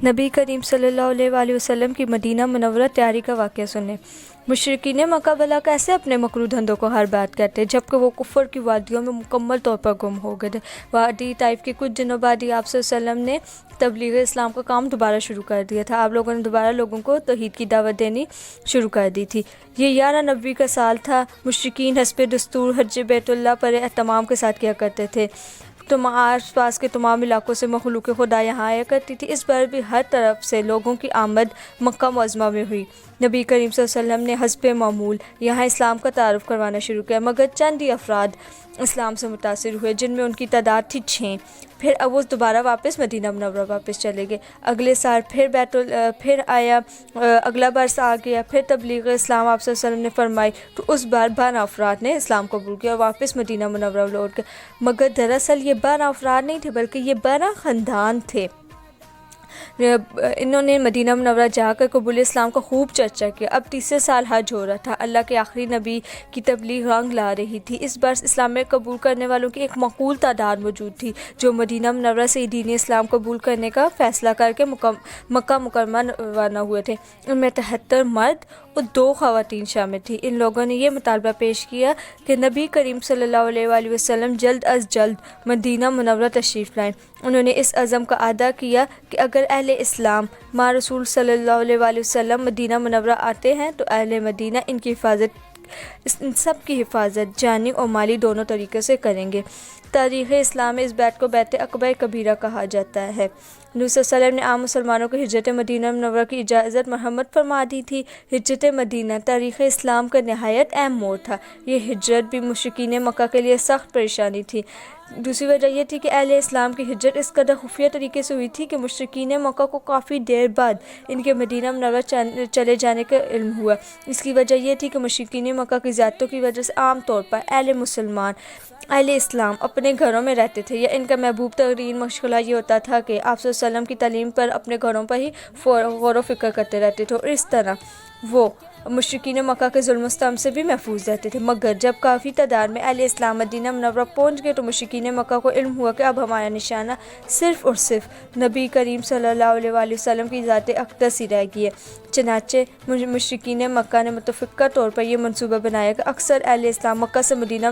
نبی کریم صلی اللہ علیہ وسلم کی مدینہ منورہ تیاری کا واقعہ سنیں۔ مشرکین مکہ بلا کیسے اپنے مکروہ دھندوں کو ہر بات کرتے جبکہ وہ کفر کی وادیوں میں مکمل طور پر گم ہو گئے تھے۔ وادی طائف کے کچھ دنوں بعد ہی آپ صلی اللہ علیہ وسلم نے تبلیغ اسلام کا کام دوبارہ شروع کر دیا تھا۔ آپ لوگوں نے دوبارہ لوگوں کو توحید کی دعوت دینی شروع کر دی تھی۔ یہ 11 نبوی کا سال تھا۔ مشرکین حسب دستور حج بیت اللہ پر اہتمام کے ساتھ کیا کرتے تھے۔ آس پاس کے تمام علاقوں سے مخلوق خدا یہاں آیا کرتی تھی۔ اس بار بھی ہر طرف سے لوگوں کی آمد مکہ معظمہ میں ہوئی۔ نبی کریم صلی اللہ علیہ وسلم نے حسب معمول یہاں اسلام کا تعارف کروانا شروع کیا، مگر چند ہی افراد اسلام سے متاثر ہوئے جن میں ان کی تعداد تھی 6۔ پھر اب وہ دوبارہ واپس مدینہ منورہ واپس چلے گئے۔ اگلے سال پھر آیا، اگلا برس آ گیا، پھر تبلیغ اسلام آپ صلی اللہ علیہ وسلم نے فرمائی تو اس بار 12 افراد نے اسلام قبول کیا اور واپس مدینہ منورہ لوٹ گئے۔ مگر دراصل یہ 12 افراد نہیں تھے بلکہ یہ 12 خاندان تھے۔ انہوں نے مدینہ منورہ جا کر قبول اسلام کا خوب چرچا کیا۔ اب تیسرے سال حج ہو رہا تھا۔ اللہ کے آخری نبی کی تبلیغ رنگ لا رہی تھی۔ اس بار اسلام میں قبول کرنے والوں کی ایک معقول تعداد موجود تھی جو مدینہ منورہ سے دین اسلام قبول کرنے کا فیصلہ کر کے مکہ مکرمہ روانہ ہوئے تھے۔ ان میں 73 مرد اور 2 خواتین شامل تھیں۔ ان لوگوں نے یہ مطالبہ پیش کیا کہ نبی کریم صلی اللہ علیہ وسلم جلد از جلد مدینہ منورہ تشریف لائیں۔ انہوں نے اس عزم کا اعادہ کیا کہ اگر اہل اسلام مع رسول صلی اللہ علیہ وسلم مدینہ منورہ آتے ہیں تو اہل مدینہ ان سب کی حفاظت جانی اور مالی دونوں طریقے سے کریں گے۔ تاریخ اسلام میں اس بیعت کو بیعت عقبہ کبیرہ کہا جاتا ہے۔ نبی صلی اللہ علیہ وسلم نے عام مسلمانوں کو ہجرت مدینہ منورہ کی اجازت مرحمت فرما دی تھی۔ ہجرت مدینہ تاریخ اسلام کا نہایت اہم موڑ تھا۔ یہ ہجرت بھی مشرکین مکہ کے لیے سخت پریشانی تھی۔ دوسری وجہ یہ تھی کہ اہل اسلام کی ہجرت اس قدر خفیہ طریقے سے ہوئی تھی کہ مشرکین مکہ کو کافی دیر بعد ان کے مدینہ منورہ چلے جانے کا علم ہوا۔ اس کی وجہ یہ تھی کہ مشرکین مکہ کی زیادتیوں کی وجہ سے عام طور پر اہل اسلام اپنے گھروں میں رہتے تھے، یا ان کا محبوب ترین مشغلہ یہ ہوتا تھا کہ آپ صلی اللہ علیہ وسلم کی تعلیم پر اپنے گھروں پر ہی غور و فکر کرتے رہتے تھے اور اس طرح وہ مشرکین مکہ کے ظلم و ستم سے بھی محفوظ رہتے تھے۔ مگر جب کافی تعداد میں اہل اسلام مدینہ منورہ پہنچ گئے تو مشرکین مکہ کو علم ہوا کہ اب ہمارا نشانہ صرف اور صرف نبی کریم صلی اللہ علیہ وسلم کی ذات اقدس ہی رہ گئی ہے۔ چنانچہ مشرکین مکہ نے متفقہ طور پر یہ منصوبہ بنایا کہ اکثر اہل اسلام مکہ سے مدینہ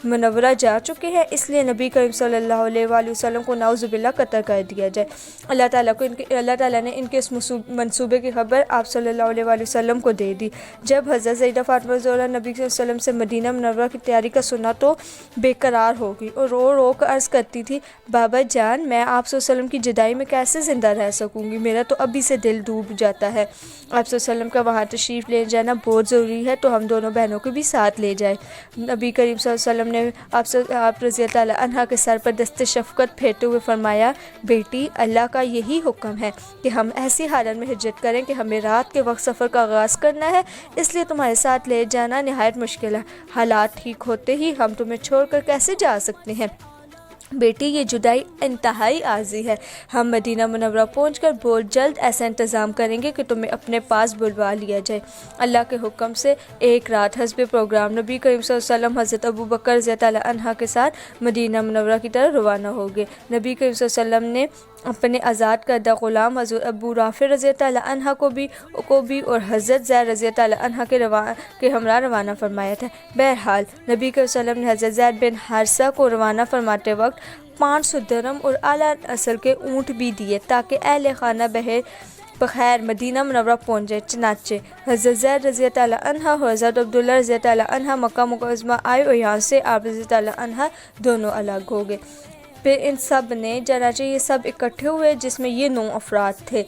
منورہ جا چکے ہیں، اس لیے نبی کریم صلی اللہ علیہ وسلم کو نعوذ باللہ قتل کر دیا جائے۔ اللہ تعالیٰ نے ان کے اس منصوبے کی خبر آپ صلی اللہ علیہ وسلم کو دے دی۔ جب حضرت سیدہ فاطمہ زہرا نبی صلی اللہ علیہ وسلم سے مدینہ منورہ کی تیاری کا سنا تو بے قرار ہو گئی اور رو رو کر عرض کرتی تھی، بابا جان، میں آپ صلی اللہ علیہ وسلم کی جدائی میں کیسے زندہ رہ سکوں گی؟ میرا تو ابھی سے دل ڈوب جاتا ہے۔ آپ صلی اللہ علیہ وسلم کا وہاں تشریف لے جانا بہت ضروری ہے تو ہم دونوں بہنوں کو بھی ساتھ لے جائیں۔ نبی کریم صلی اللہ علیہ وسلم نے آپ رضی اللہ عنہ کے سر پر دست شفقت پھیرتے ہوئے فرمایا، بیٹی، اللہ کا یہی حکم ہے کہ ہم ایسی حالت میں ہجرت کریں کہ ہمیں رات کے وقت سفر کا آغاز کرنا ہے، اس لیے تمہارے ساتھ لے جانا نہایت مشکل ہے۔ حالات ٹھیک ہوتے ہی ہم تمہیں چھوڑ کر کیسے جا سکتے ہیں؟ بیٹی، یہ جدائی انتہائی عارضی ہے۔ ہم مدینہ منورہ پہنچ کر بہت جلد ایسا انتظام کریں گے کہ تمہیں اپنے پاس بلوا لیا جائے۔ اللہ کے حکم سے ایک رات حسب پروگرام نبی کریم صلی اللہ علیہ وسلم حضرت ابو بکر رضی اللہ عنہ کے ساتھ مدینہ منورہ کی طرف روانہ ہو گئے۔ نبی کریم صلی اللہ علیہ وسلم نے اپنے آزاد کردہ غلام حضرت ابو رافع رضی اللہ عنہ کو بھی اور حضرت زید رضی اللہ عنہ کے ہمراہ روانہ فرمایا تھا۔ بہرحال نبی کریم صلی اللہ علیہ وسلم نے حضرت زید بن حارثہ کو روانہ فرماتے وقت 500 درہم اور اعلیٰ نسل کے اونٹ بھی دیے تاکہ اہل خانہ بخیر مدینہ منورہ پہنچ جائے۔ چنانچہ حضرت زید رضی اللہ عنہ اور حضرت عبداللہ رضی اللہ عنہ مکہ معظمہ آئے اور یہاں سے آپ رضی اللہ عنہ دونوں الگ ہو گئے۔ پھر ان سب نے چنانچہ یہ سب اکٹھے ہوئے جس میں یہ 9 افراد تھے: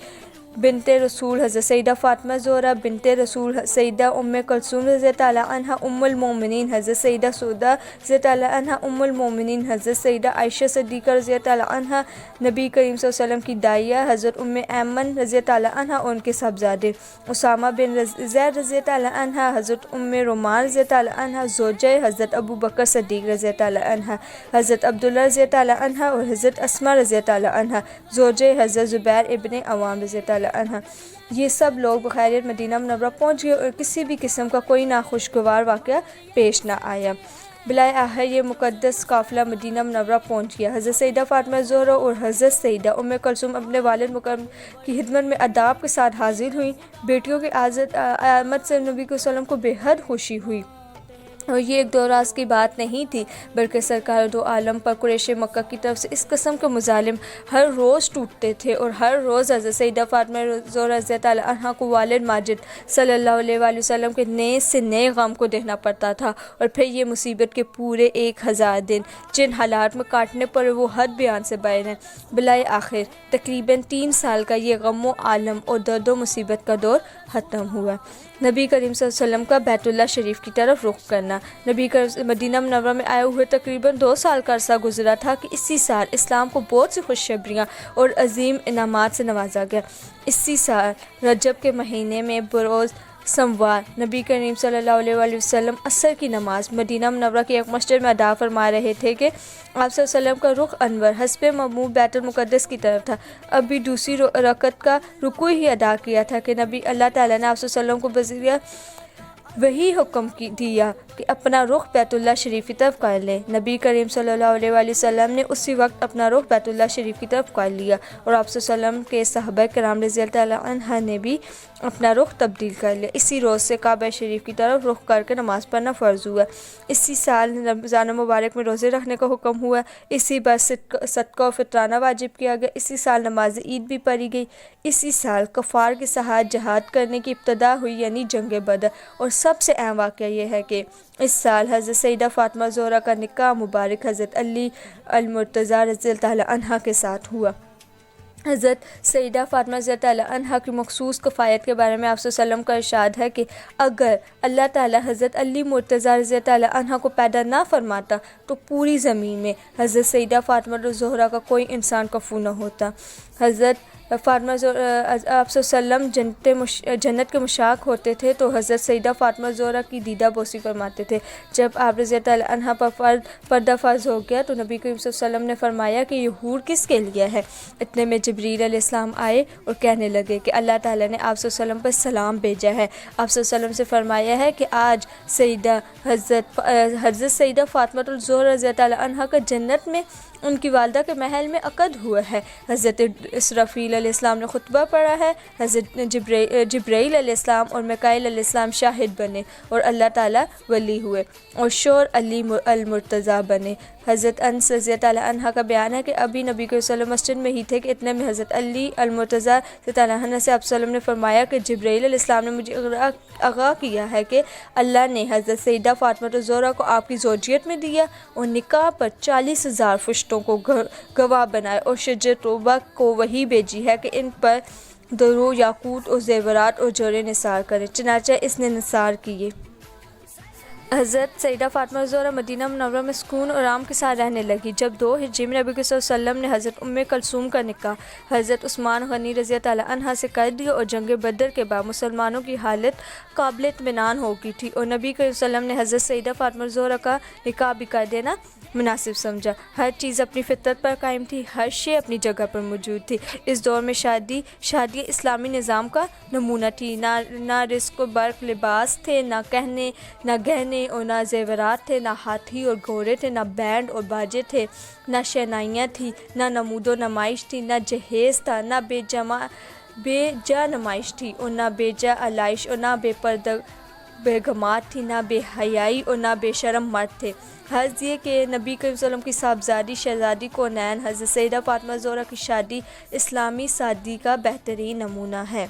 بنت رسول حضرت سیدہ فاطمہ زہرا، بنت رسول سیدہ ام کلثوم رضی اللہ عنہا، ام المومنین حضرت سیدہ سودا رضی اللہ عنہا، ام المومنین حضرت سیدہ عائشہ صدیقہ رضی اللہ عنہا، نبی کریم صلی اللہ علیہ وسلم کی دائیہ حضرت ام ایمن رضی اللہ عنہا اور ان کے صاحبزادے اسامہ بن زید رضی اللہ عنہا، حضرت ام رومان رضی اللہ عنہا، زوجہ حضرت ابو بکر صدیق رضی اللہ عنہا، حضرت عبداللہ رضی اللہ عنہا اور حضرت اسماء رضی اللہ عنہا، زوجہ حضرت زبیر ابن عوام رضی اللہ عنہ۔ یہ سب لوگ بخیریت مدینہ منورہ پہنچ گئے اور کسی بھی قسم کا کوئی ناخوشگوار واقعہ پیش نہ آیا۔ بالآخر یہ مقدس قافلہ مدینہ منورہ پہنچ گیا۔ حضرت سیدہ فاطمہ زہرا اور حضرت سیدہ ام کلثوم اپنے والد مکرم کی خدمت میں آداب کے ساتھ حاضر ہوئیں۔ بیٹیوں کی آمد سے نبی صلی اللہ علیہ وسلم کو بے حد خوشی ہوئی، اور یہ ایک دو راز کی بات نہیں تھی، بلکہ سرکار دو عالم پر قریش مکہ کی طرف سے اس قسم کے مظالم ہر روز ٹوٹتے تھے، اور ہر روز حضرت سیدہ فاطمہ زہرا رضی اللہ عنہا کو والد ماجد صلی اللہ علیہ وآلہ وسلم کے نئے سے نئے غم کو دیکھنا پڑتا تھا، اور پھر یہ مصیبت کے پورے 1000 دن جن حالات میں کاٹنے پڑے وہ حد بیان سے باہر ہیں۔ بالآخر تقریباً 3 سال کا یہ غم و عالم اور درد و مصیبت کا دور ختم ہوا۔ نبی کریم صلی اللہ علیہ وسلم کا بیت اللہ شریف کی طرف رخ کرنا۔ نبی کریم مدینہ منورہ میں آئے ہوئے تقریباً 2 سال کا عرصہ گزرا تھا کہ اسی سال اسلام کو بہت سی خوشخبریاں اور عظیم انعامات سے نوازا گیا۔ اسی سال رجب کے مہینے میں بروز سموار نبی کریم صلی اللہ علیہ وآلہ وسلم عصر کی نماز مدینہ منورہ کی ایک مسجد میں ادا فرما رہے تھے کہ آپ صلی اللہ علیہ وسلم کا رخ انور حسب معمول بیت المقدس کی طرف تھا۔ ابھی دوسری رکعت کا رکوع ہی ادا کیا تھا کہ نبی اللہ تعالیٰ نے آپ صلی اللہ علیہ وسلم کو بذریعہ وہی حکم دیا کہ اپنا رخ بیت اللہ شریف کی طرف کر لیں۔ نبی کریم صلی اللہ علیہ وآلہ وسلم نے اسی وقت اپنا رخ بیت اللہ شریف کی طرف کر لیا، اور آپ صلی اللہ علیہ وسلم کے صحابہ کرام رضی اللہ عنہ نے بھی اپنا رخ تبدیل کر لیا۔ اسی روز سے کعبہ شریف کی طرف رخ کر کے نماز پڑھنا فرض ہوا۔ اسی سال رمضان مبارک میں روزے رکھنے کا حکم ہوا۔ اسی بار صدقہ و فطرانہ واجب کیا گیا۔ اسی سال نماز عید بھی پڑھی گئی۔ اسی سال کفار کے ساتھ جہاد کرنے کی ابتدا ہوئی، یعنی جنگ بدر۔ اور سب سے اہم واقعہ یہ ہے کہ اس سال حضرت سیدہ فاطمہ زہرا کا نکاح مبارک حضرت علی المرتضیٰ رضی اللہ عنہ کے ساتھ ہوا۔ حضرت سیدہ فاطمہ رضی اللہ عنہا کی مخصوص کفایت کے بارے میں آپ صلی اللہ علیہ وسلم کا ارشاد ہے کہ اگر اللہ تعالیٰ حضرت علی مرتضیٰ رضی اللہ عنہ کو پیدا نہ فرماتا تو پوری زمین میں حضرت سیدہ فاطمہ زہرا کا کوئی انسان کفو نہ ہوتا۔ حضرت فاطمہ آپ صلی اللہ علیہ وسلم جنت کے مشتاق ہوتے تھے تو حضرت سیدہ فاطمہ زہرا کی دیدہ بوسی فرماتے تھے۔ جب آپ رضی اللہ عنہ پر پردہ فرض ہو گیا تو نبی کریم صلی اللہ علیہ وسلم نے فرمایا کہ یہ حور کس کے لیے ہے؟ اتنے میں جبریل علیہ السلام آئے اور کہنے لگے کہ اللہ تعالیٰ نے آپ صلی اللہ علیہ وسلم پر سلام بھیجا ہے۔ آپ صلی اللہ علیہ وسلم سے فرمایا ہے کہ آج حضرت سیدہ فاطمہ الزہرا رضی اللہ عنہ کا جنت میں ان کی والدہ کے محل میں عقد ہوا ہے۔ حضرت اسرافیل علیہ السلام نے خطبہ پڑھا ہے، حضرت جبرائیل علیہ السلام اور میکائیل علیہ السلام شاہد بنے، اور اللہ تعالیٰ ولی ہوئے، اور شور علی المرتضیٰ بنے۔ حضرت انس رضی اللہ عنہ کا بیان ہے کہ ابھی نبی صلی اللہ علیہ وسلم مسجد میں ہی تھے کہ اتنے میں حضرت علی المرتضیٰ رضی اللہ عنہ سے آپ صلی اللہ علیہ وسلم نے فرمایا کہ جبرائیل علیہ السلام نے مجھے آگاہ کیا ہے کہ اللہ نے حضرت سیدہ فاطمہ زہرا کو آپ کی زوجیت میں دیا، اور نکاح پر 40,000 فرشتوں کو گواہ بنائے، اور شجر توبہ کو وحی بھیجی ہے کہ ان پر درو یاقوت اور زیورات اور جوڑے نثار کریں، چنانچہ اس نے نثار کیے۔ حضرت سیدہ فاطمہ زہرا مدینہ منورہ میں سکون اور آرام کے ساتھ رہنے لگی۔ جب 2 ہجری میں نبی صلی اللہ علیہ وسلم نے حضرت ام کلثوم کا نکاح حضرت عثمان غنی رضی اللہ عنہ سے کر دیا، اور جنگ بدر کے بعد مسلمانوں کی حالت قابل اطمینان ہو گئی تھی، اور نبی صلی اللہ علیہ وسلم نے حضرت سیدہ فاطمہ زہرا کا نکاح بھی کر دینا مناسب سمجھا۔ ہر چیز اپنی فطرت پر قائم تھی، ہر شے اپنی جگہ پر موجود تھی۔ اس دور میں شادی اسلامی نظام کا نمونہ تھی۔ نہ رزق و برق لباس تھے، نہ گہنے اور نہ زیورات تھے، نہ ہاتھی اور گھوڑے تھے، نہ بینڈ اور باجے تھے، نہ شہنائیاں تھیں، نہ نمود و نمائش تھی، نہ جہیز تھا، نہ بے جا نمائش تھی، اور نہ بے جا علائش، اور نہ بے پردہ بیگمات تھی، نہ بے حیائی اور نہ بے شرم مرد تھے۔ حرض یہ کہ نبی کریم صلی اللہ علیہ وسلم کی صاحبزادی شہزادی کونین حضرت سیدہ فاطمہ زہرا کی شادی اسلامی سادگی کا بہترین نمونہ ہے۔